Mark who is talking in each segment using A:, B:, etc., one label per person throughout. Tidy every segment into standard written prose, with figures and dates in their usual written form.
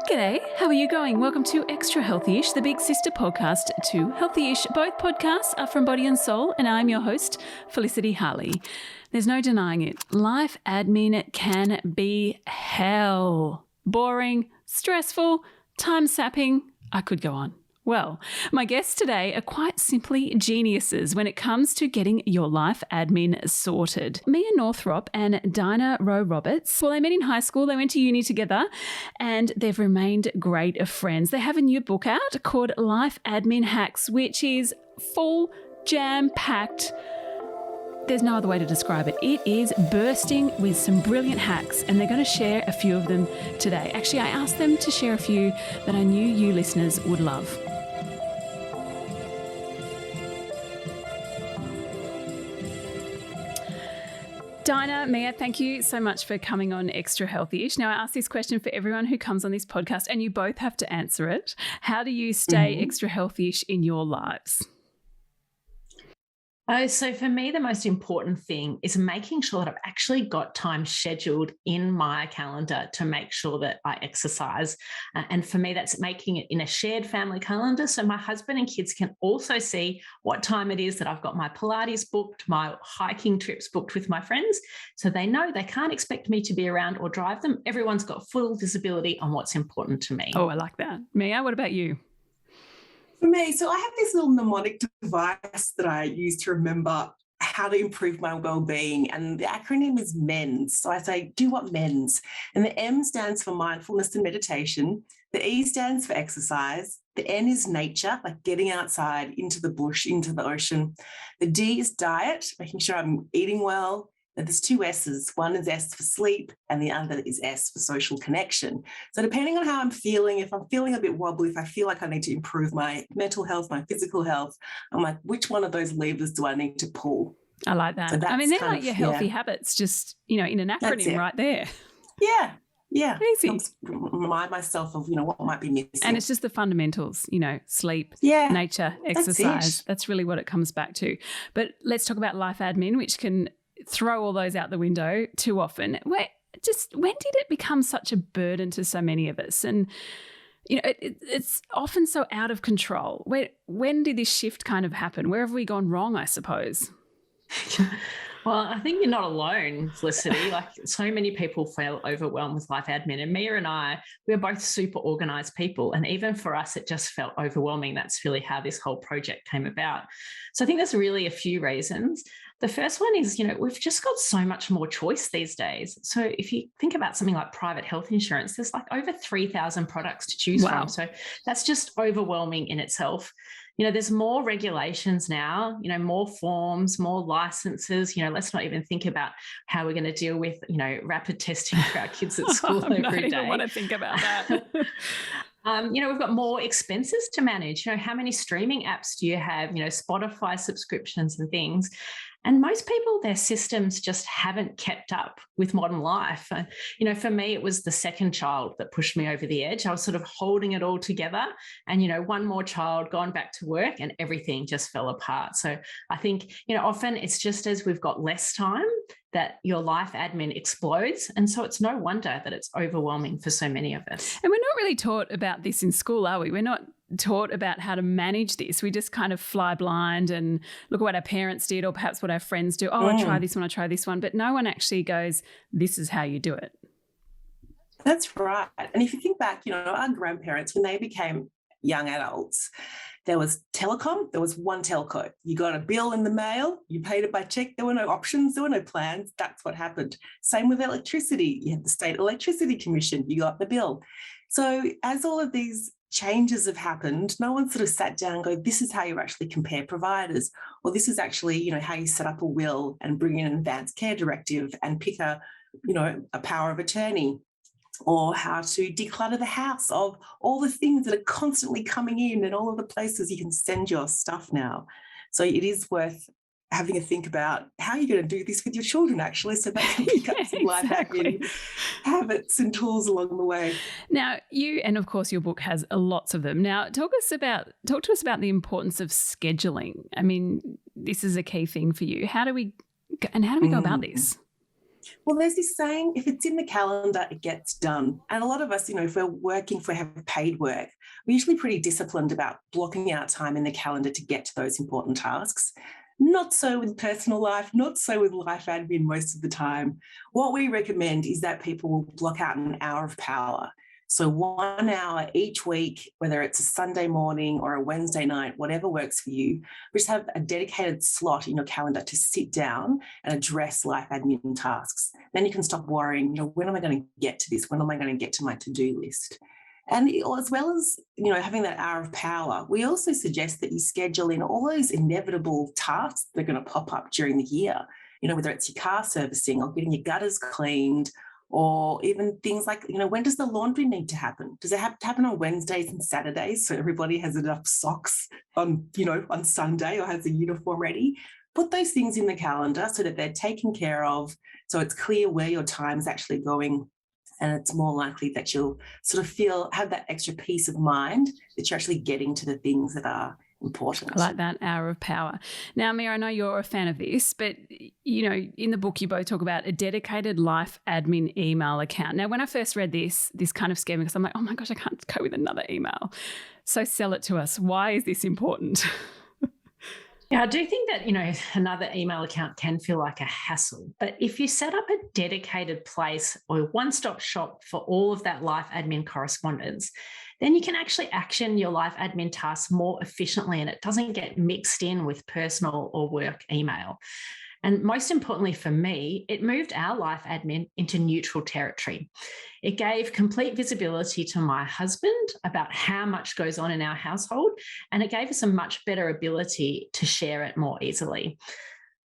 A: G'day, how are you going? Welcome to Extra Healthyish, the big sister podcast to Healthyish. Both podcasts are from Body+Soul, and I'm your host, Felicity Harley. There's no denying it. Life admin can be hell. Boring, stressful, time-sapping. I could go on. Well, my guests today are quite simply geniuses when it comes to getting your life admin sorted. Mia Northrop and Dinah Rowe-Roberts, well, they met in high school, they went to uni together, and they've remained great friends. They have a new book out called Life Admin Hacks, which is full, jam-packed. There's no other way to describe it. It is bursting with some brilliant hacks, and they're going to share a few of them today. Actually, I asked them to share a few that I knew you listeners would love. Dinah, Mia, thank you so much for coming on Extra Healthyish. Now, I ask this question for everyone who comes on this podcast, and you both have to answer it. How do you stay extra healthyish in your lives?
B: So for me, the most important thing is making sure that I've actually got time scheduled in my calendar to make sure that I exercise. And for me, that's making it in a shared family calendar. So my husband and kids can also see what time it is that I've got my Pilates booked, my hiking trips booked with my friends. So they know they can't expect me to be around or drive them. Everyone's got full visibility on what's important to me.
A: Oh, I like that. Mia, what about you?
C: For me, so I have this little mnemonic device that I use to remember how to improve my well-being, and the acronym is MENS. So I say, do what MENS. And the M stands for mindfulness and meditation. The E stands for exercise. The N is nature, like getting outside into the bush, into the ocean. The D is diet, making sure I'm eating well. And there's two S's. One is S for sleep and the other is S for social connection. So depending on how I'm feeling, if I'm feeling a bit wobbly, if I feel like I need to improve my mental health, my physical health, I'm like, which one of those levers do I need to pull?
A: I like that.
C: So
A: I mean, they're like your healthy habits, just, in an acronym right there.
C: Yeah.
A: Easy.
C: Helps remind myself of, what might be missing.
A: And it's just the fundamentals, sleep, nature, exercise. That's really what it comes back to. But let's talk about life admin, which can throw all those out the window too often. When did it become such a burden to so many of us? And, it's often so out of control. When did this shift kind of happen? Where have we gone wrong, I suppose?
B: Well, I think you're not alone, Felicity. Like, so many people feel overwhelmed with life admin. And Mia and I, we're both super organised people. And even for us, it just felt overwhelming. That's really how this whole project came about. So I think there's really a few reasons. The first one is, we've just got so much more choice these days. So if you think about something like private health insurance, there's like over 3,000 products to choose from. So that's just overwhelming in itself. There's more regulations now, more forms, more licenses. Let's not even think about how we're going to deal with, rapid testing for our kids at school every day.
A: I don't even want to think about that.
B: We've got more expenses to manage. How many streaming apps do you have? Spotify subscriptions and things. And most people, their systems just haven't kept up with modern life. For me, it was the second child that pushed me over the edge. I was sort of holding it all together and, one more child, gone back to work and everything just fell apart. So I think, often it's just as we've got less time that your life admin explodes. And so it's no wonder that it's overwhelming for so many of us.
A: And we're not really taught about this in school, are we? We're not taught about how to manage this. We just kind of fly blind and look at what our parents did or perhaps what our friends do. Oh, I try this one. But no one actually goes, this is how you do it.
C: That's right. And if you think back, our grandparents, when they became young adults, there was telecom, there was one telco. You got a bill in the mail, you paid it by check, there were no options, there were no plans. That's what happened. Same with electricity. You had the State Electricity Commission, you got the bill. So as all of these changes have happened, no one sort of sat down and go, this is how you actually compare providers, or this is actually, how you set up a will and bring in an advanced care directive and pick a power of attorney, or how to declutter the house of all the things that are constantly coming in and all of the places you can send your stuff now. So it is worth having a think about how you're going to do this with your children, actually, so they can pick up some life hacking habits and tools along the way.
A: Now, and of course your book has lots of them. Now, talk to us about the importance of scheduling. I mean, this is a key thing for you. How do we go about this?
C: Well, there's this saying, if it's in the calendar, it gets done. And a lot of us, if we're working, if we have paid work, we're usually pretty disciplined about blocking out time in the calendar to get to those important tasks. Not so with personal life, not so with life admin most of the time. What we recommend is that people will block out an hour of power. So 1 hour each week, whether it's a Sunday morning or a Wednesday night, whatever works for you, just have a dedicated slot in your calendar to sit down and address life admin tasks. Then you can stop worrying, when am I going to get to this? When am I going to get to my to-do list? And as well as, having that hour of power, we also suggest that you schedule in all those inevitable tasks that are going to pop up during the year, whether it's your car servicing or getting your gutters cleaned, or even things like, when does the laundry need to happen? Does it have to happen on Wednesdays and Saturdays so everybody has enough socks on Sunday or has a uniform ready? Put those things in the calendar so that they're taken care of, so it's clear where your time's actually going, and it's more likely that you'll sort of have that extra peace of mind that you're actually getting to the things that are important.
A: I like that hour of power. Now, Mia, I know you're a fan of this, but, in the book you both talk about a dedicated life admin email account. Now, when I first read this kind of scared me because I'm like, oh my gosh, I can't go with another email. So sell it to us. Why is this important?
B: Yeah, I do think that, another email account can feel like a hassle. But if you set up a dedicated place or a one-stop shop for all of that life admin correspondence, then you can actually action your life admin tasks more efficiently and it doesn't get mixed in with personal or work email. And most importantly for me, it moved our life admin into neutral territory. It gave complete visibility to my husband about how much goes on in our household, and it gave us a much better ability to share it more easily.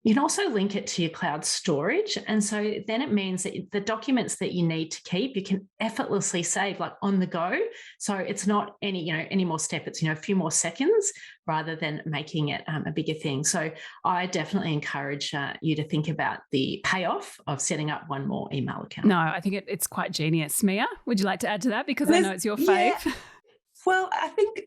B: You can also link it to your cloud storage. And so then it means that the documents that you need to keep, you can effortlessly save like on the go. So it's not any more step. It's, a few more seconds rather than making it a bigger thing. So I definitely encourage you to think about the payoff of setting up one more email account.
A: No, I think it's quite genius. Mia, would you like to add to that? Because I know it's your fave.
C: Yeah. Well, I think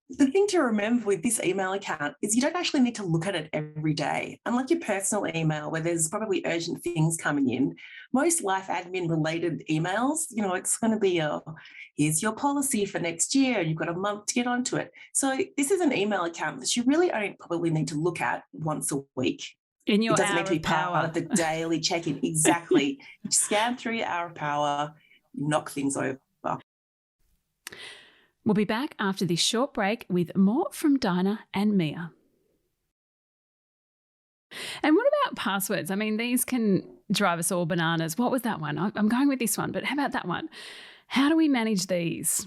C: the thing to remember with this email account is you don't actually need to look at it every day. Unlike your personal email where there's probably urgent things coming in, most life admin related emails, it's going to be here's your policy for next year. You've got a month to get onto it. So this is an email account that you really only probably need to look at once a week.
A: In your
C: it doesn't
A: hour
C: need to be
A: of power.
C: part of the daily check-in. Exactly. You scan through your hour of power, you knock things over.
A: We'll be back after this short break with more from Dinah and Mia. And what about passwords? I mean, these can drive us all bananas. What was that one? I'm going with this one, but how about that one? How do we manage these?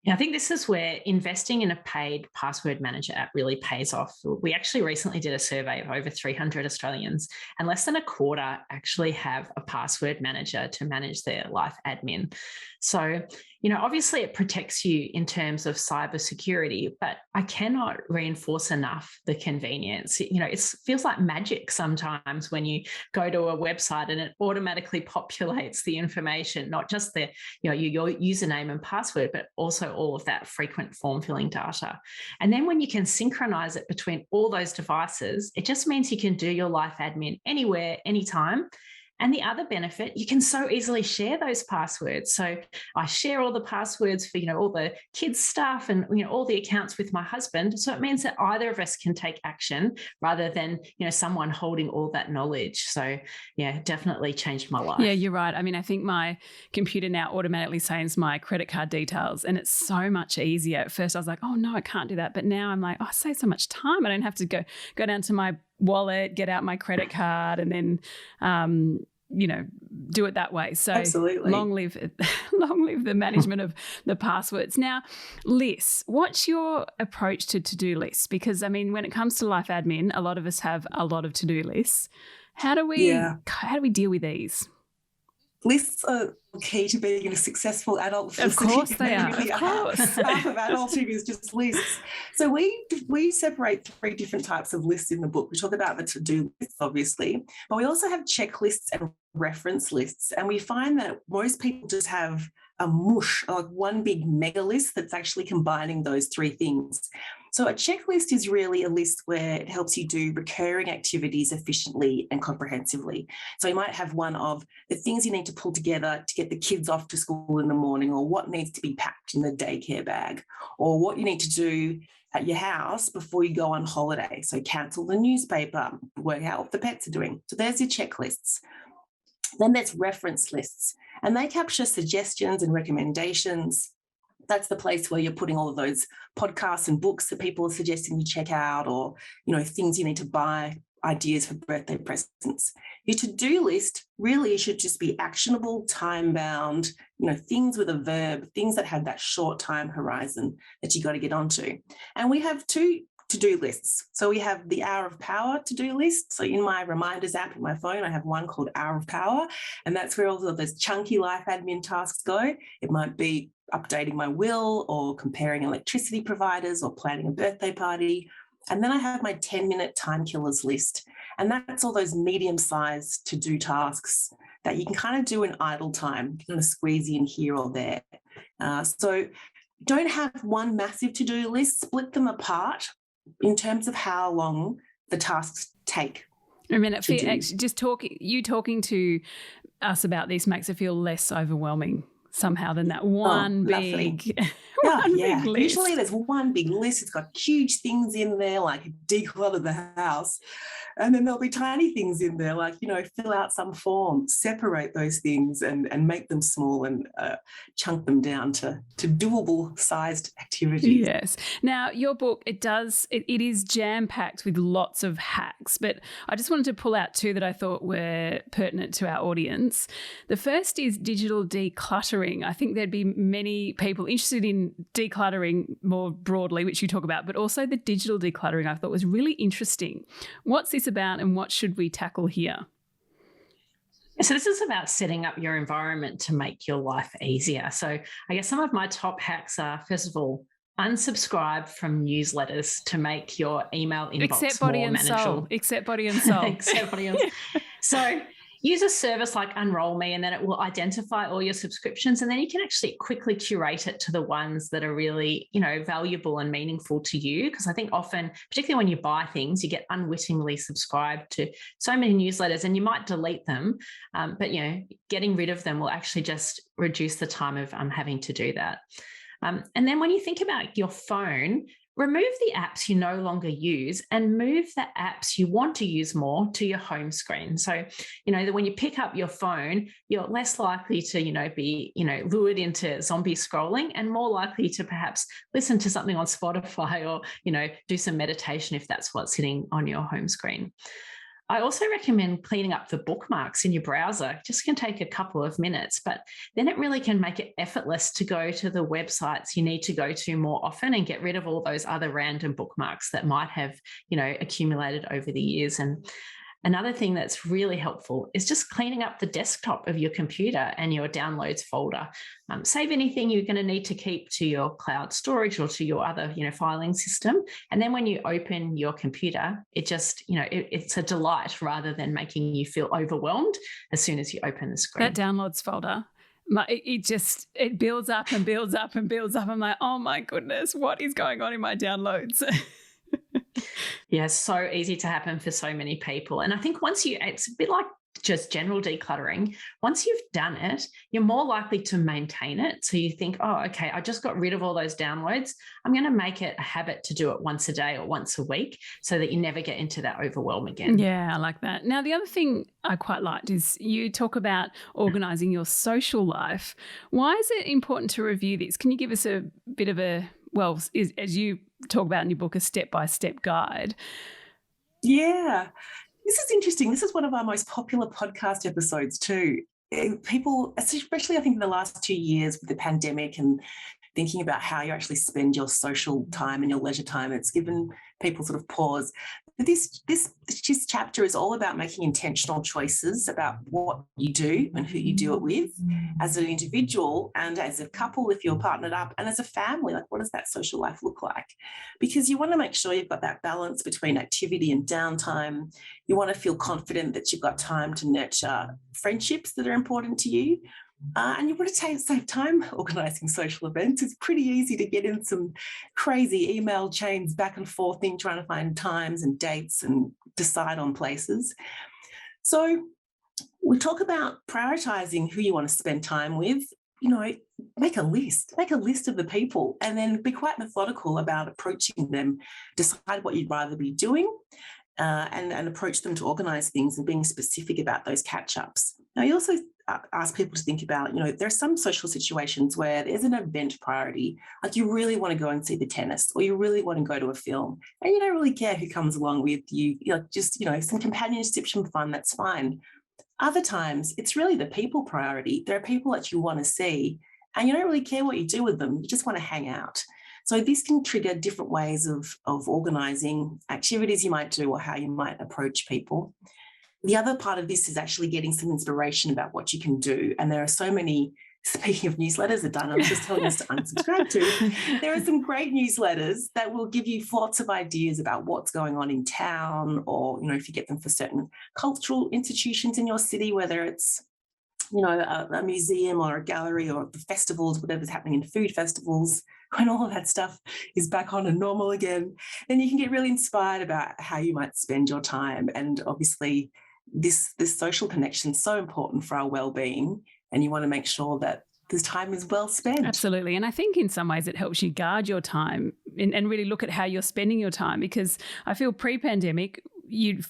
B: Yeah, I think this is where investing in a paid password manager app really pays off. We actually recently did a survey of over 300 Australians, and less than a quarter actually have a password manager to manage their life admin. So, obviously it protects you in terms of cybersecurity, but I cannot reinforce enough the convenience. It feels like magic sometimes when you go to a website and it automatically populates the information, not just your username and password, but also all of that frequent form filling data. And then when you can synchronize it between all those devices, it just means you can do your life admin anywhere, anytime. And the other benefit, you can so easily share those passwords. So I share all the passwords for, all the kids' stuff and, all the accounts with my husband. So it means that either of us can take action rather than, someone holding all that knowledge. So, yeah, definitely changed my life.
A: Yeah, you're right. I mean, I think my computer now automatically saves my credit card details, and it's so much easier. At first I was like, oh, no, I can't do that. But now I'm like, oh, I save so much time. I don't have to go down to my wallet, get out my credit card, and then do it that way. So
C: absolutely,
A: long live the management of the passwords. Now, lists. What's your approach to to-do lists? Because I mean, when it comes to life admin, a lot of us have a lot of to-do lists. How do we deal with these?
C: Lists are key to being a successful adult.
A: Of course they are.
C: Really
A: of course.
C: Half of adulting is just lists. So we separate 3 different types of lists in the book. We talk about the to-do lists, obviously, but we also have checklists and reference lists. And we find that most people just have a mush, like one big mega list that's actually combining those 3 things. So a checklist is really a list where it helps you do recurring activities efficiently and comprehensively. So you might have one of the things you need to pull together to get the kids off to school in the morning, or what needs to be packed in the daycare bag, or what you need to do at your house before you go on holiday. So cancel the newspaper, work out what the pets are doing. So there's your checklists. Then there's reference lists, and they capture suggestions and recommendations. That's the place where you're putting all of those podcasts and books that people are suggesting you check out, or, things you need to buy, ideas for birthday presents. Your to-do list really should just be actionable, time-bound, things with a verb, things that have that short time horizon that you got to get onto. And we have two to-do lists. So we have the Hour of Power to-do list. So in my reminders app in my phone, I have one called Hour of Power, and that's where all of those chunky life admin tasks go. It might be updating my will, or comparing electricity providers, or planning a birthday party. And then I have my 10-minute time killers list. And that's all those medium-sized to-do tasks that you can kind of do in idle time, kind of squeeze in here or there. So don't have one massive to-do list, split them apart in terms of how long the tasks take.
A: I mean, talking to us about this makes it feel less overwhelming somehow than that one big list.
C: Usually there's one big list. It's got huge things in there, like declutter the house. And then there'll be tiny things in there, like, fill out some form, separate those things and make them small, and chunk them down to doable sized activities.
A: Yes. Now, your book, it is jam-packed with lots of hacks, but I just wanted to pull out two that I thought were pertinent to our audience. The first is digital decluttering. I think there'd be many people interested in decluttering more broadly, which you talk about, but also the digital decluttering I thought was really interesting. What's this about, and what should we tackle here?
B: So this is about setting up your environment to make your life easier. So I guess some of my top hacks are, first of all, unsubscribe from newsletters to make your email inbox more manageable.
A: Except Body and Soul.
B: Except Body and Soul. So use a service like Unroll Me, and then it will identify all your subscriptions, and then you can actually quickly curate it to the ones that are really, valuable and meaningful to you. Because I think often, particularly when you buy things, you get unwittingly subscribed to so many newsletters, and you might delete them, but getting rid of them will actually just reduce the time of having to do that. And then when you think about your phone, remove the apps you no longer use and move the apps you want to use more to your home screen. So, that when you pick up your phone, you're less likely to, be, lured into zombie scrolling, and more likely to perhaps listen to something on Spotify, or, do some meditation if that's what's sitting on your home screen. I also recommend cleaning up the bookmarks in your browser. It just can take a couple of minutes, but then it really can make it effortless to go to the websites you need to go to more often and get rid of all those other random bookmarks that might have, accumulated over the years. And another thing that's really helpful is just cleaning up the desktop of your computer and your downloads folder. Save anything you're going to need to keep to your cloud storage or to your other, filing system. And then when you open your computer, it just, it's a delight rather than making you feel overwhelmed as soon as you open the screen.
A: That downloads folder, it builds up and builds up and builds up. I'm like, oh my goodness, what is going on in my downloads?
B: Yeah, so easy to happen for so many people. And I think it's a bit like just general decluttering. Once you've done it, you're more likely to maintain it. So you think, oh, okay, I just got rid of all those downloads. I'm going to make it a habit to do it once a day or once a week so that you never get into that overwhelm again.
A: Yeah, I like that. Now, the other thing I quite liked is you talk about organising your social life. Why is it important to review this? Can you give us a bit of as you talk about in your book, a step-by-step guide?
C: Yeah. This is interesting. This is one of our most popular podcast episodes too. People, especially I think in the last 2 years with the pandemic and thinking about how you actually spend your social time and your leisure time, it's given people sort of pause. But this chapter is all about making intentional choices about what you do and who you do it with as an individual and as a couple if you're partnered up, and as a family, like what does that social life look like? Because you want to make sure you've got that balance between activity and downtime. You want to feel confident that you've got time to nurture friendships that are important to you. And you want to save time organising social events. It's pretty easy to get in some crazy email chains back and forth in trying to find times and dates and decide on places. So we talk about prioritising who you want to spend time with. Make a list of the people, and then be quite methodical about approaching them. Decide what you'd rather be doing, and approach them to organise things and being specific about those catch-ups. Now, you also ask people to think about, there are some social situations where there's an event priority, like you really want to go and see the tennis, or you really want to go to a film, and you don't really care who comes along with you, just some companionship, some fun, that's fine. Other times, it's really the people priority. There are people that you want to see, and you don't really care what you do with them. You just want to hang out. So this can trigger different ways of organising activities you might do or how you might approach people. The other part of this is actually getting some inspiration about what you can do. And there are so many, speaking of newsletters that Dinah was just telling us to unsubscribe to, there are some great newsletters that will give you lots of ideas about what's going on in town, or, if you get them for certain cultural institutions in your city, whether it's, a museum or a gallery or the festivals, whatever's happening in food festivals, when all of that stuff is back on and normal again, then you can get really inspired about how you might spend your time. And obviously this social connection is so important for our well-being, and you want to make sure that this time is well spent.
A: Absolutely. And I think in some ways it helps you guard your time and really look at how you're spending your time, because I feel pre-pandemic you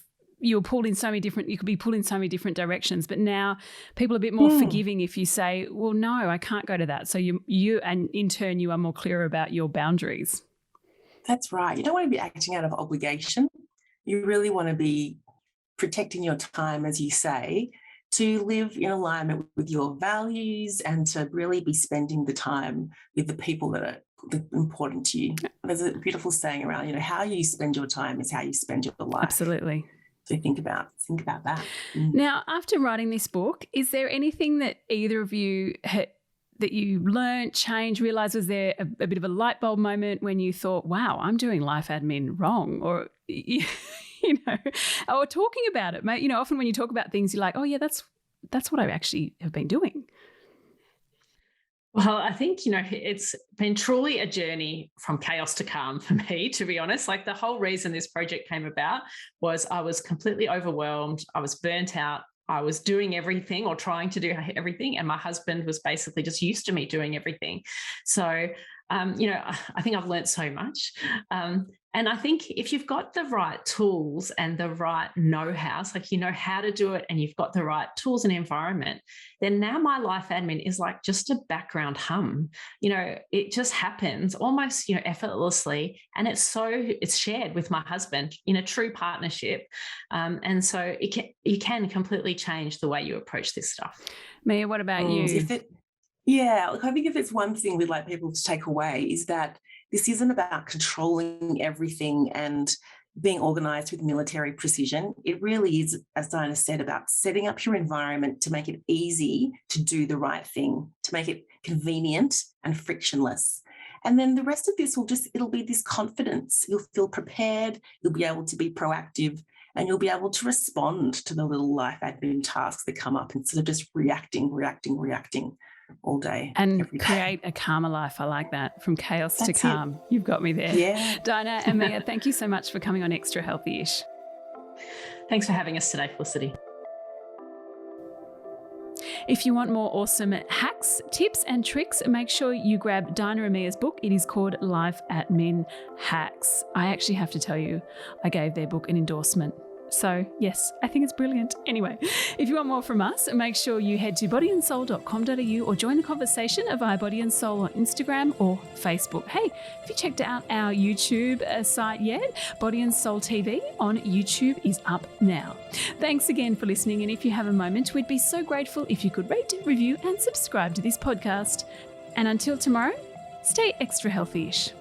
A: were pulled in so many different, you could be pulled in so many different directions, but now people are a bit more forgiving if you say, well, no, I can't go to that. So you and in turn you are more clear about your boundaries.
C: That's right. You don't want to be acting out of obligation. You really want to be protecting your time, as you say, to live in alignment with your values and to really be spending the time with the people that are important to you. There's a beautiful saying around, how you spend your time is how you spend your life.
A: Absolutely.
C: So think about that.
A: Now, after writing this book, is there anything that either of you that you learned, changed, realised? Was there a bit of a light bulb moment when you thought, wow, I'm doing life admin wrong? Or, or talking about it, mate. Often when you talk about things, you're like, oh, yeah, that's what I actually have been doing.
B: Well, I think, it's been truly a journey from chaos to calm for me, to be honest. Like, the whole reason this project came about was I was completely overwhelmed. I was burnt out. I was doing everything or trying to do everything. And my husband was basically just used to me doing everything. So, I think I've learned so much. And I think if you've got the right tools and the right know-how, like you know how to do it and you've got the right tools and environment, then now my life admin is like just a background hum. It just happens almost, effortlessly. And it's shared with my husband in a true partnership. And so you can completely change the way you approach this stuff.
A: Mia, what about you?
C: I think if it's one thing we'd like people to take away is that this isn't about controlling everything and being organised with military precision. It really is, as Dinah said, about setting up your environment to make it easy to do the right thing, to make it convenient and frictionless. And then the rest of this it'll be this confidence. You'll feel prepared, you'll be able to be proactive, and you'll be able to respond to the little life admin tasks that come up instead of just reacting all day.
A: And create a calmer life. I like that. From chaos to calm. You've got me there.
C: Yeah.
A: Dinah and Mia, thank you so much for coming on Extra Healthyish.
B: Thanks for having us today, Felicity.
A: If you want more awesome hacks, tips and tricks, make sure you grab Dinah and Mia's book. It is called Life Admin Hacks. I actually have to tell you, I gave their book an endorsement. So, yes, I think it's brilliant. Anyway, if you want more from us, make sure you head to bodyandsoul.com.au or join the conversation via Body and Soul on Instagram or Facebook. Hey, have you checked out our YouTube site yet? Body and Soul TV on YouTube is up now. Thanks again for listening, and if you have a moment, we'd be so grateful if you could rate, review and subscribe to this podcast. And until tomorrow, stay extra healthyish.